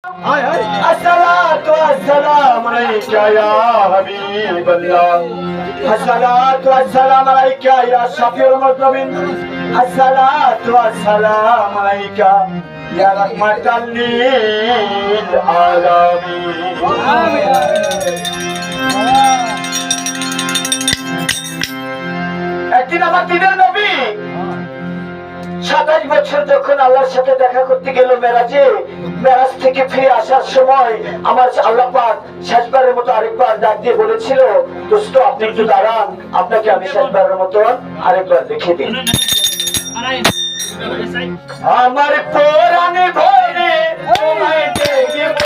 अस्सलातु वस्सलाम अलैका या हबीबल्लाह अस्सलातु वस्सलाम अलैका या शफीउल मुज़नबिन अस्सलातु वस्सलाम अलैका या रहमतल लिल आलामीन একদিন আমার দিনের নবী 27 বছর যখন আল্লাহর সাথে দেখা করতে গেল মেরাজে, মেরাজ থেকে ফিরে আসার সময় আমার আল্লাহ পাক শেষবারের মতো আরেকবার ডাক দিয়ে বলেছিল, দোস্ত আপনি একটু দাঁড়ান, আপনাকে আমি শেষবারের মতো আরেকবার দেখে দিই। আমার পরাণে ভরে তোমায় দেখব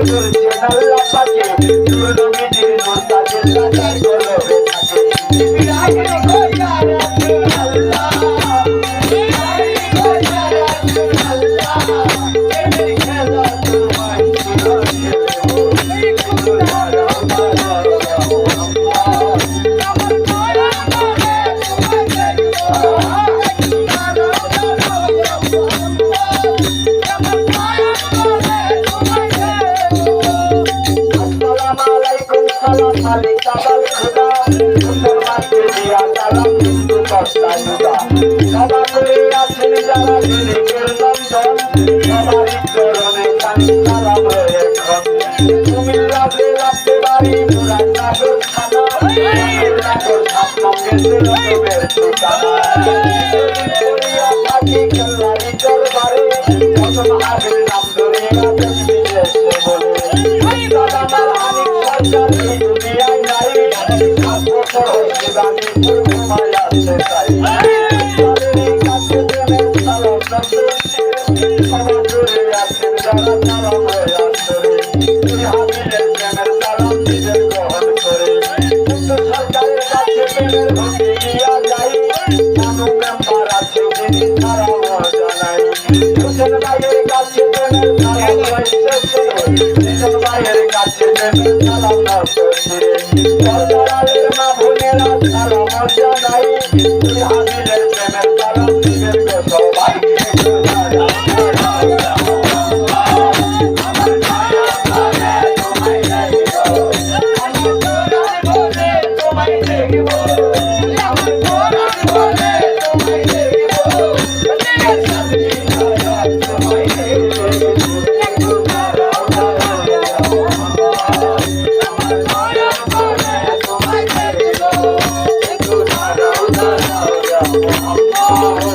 করছেন আল্লাহ পাকে নূর নবীজির নূর তাজের রাজার কলবে থাকে ইলাহি খোদা রাসূলুল্লাহ ইলাহি খোদা রাসূলুল্লাহ এমনি খেলা তোমায় কাবাল খুদা মুসলমানকে দিয়া সালাম হিন্দু কর্তা জুদা সভা করে আছেন যারা দিনের নন্দন সবারই চরণে কানি সালাম এখন কুমিল্লা জেলাতে বাড়ি মুরাদনগর থানা মুরাদনগর সাতমঙ্গের জেলার ঠিকানা করিয়া থাকি খেলারি দরবারে প্রথম আগের নাম ধরে বিদেশে বলে দাদামার অনেক সরকার এই দুনিয়ায় নাই 7 বছর হয়েছে গানি ঘুমায় আছে তাই তাদের কাছে প্রেমের সালাম নজরছে সভা করে আছেন যারা সালাম হয়ে আসরে তুই হাবিলের প্রেমের সালাম নিজের গ্রহণ করে কিন্তু সরকারের কাছে প্রেমের ভক্তি দিয়া যাই কোনো মেম্বার আছে যিনি সালাম জানাই হোসেন ভাইয়ের কাছে প্রেমের সালাম এসেছে হোসেন ভাইয়ের কাছে প্রেমের সালাম নজরছে সরকারের মা বোনেরা সালাম জানাই তুই হাবিলের প্রেমের সালাম নিজের সবাইকে Oh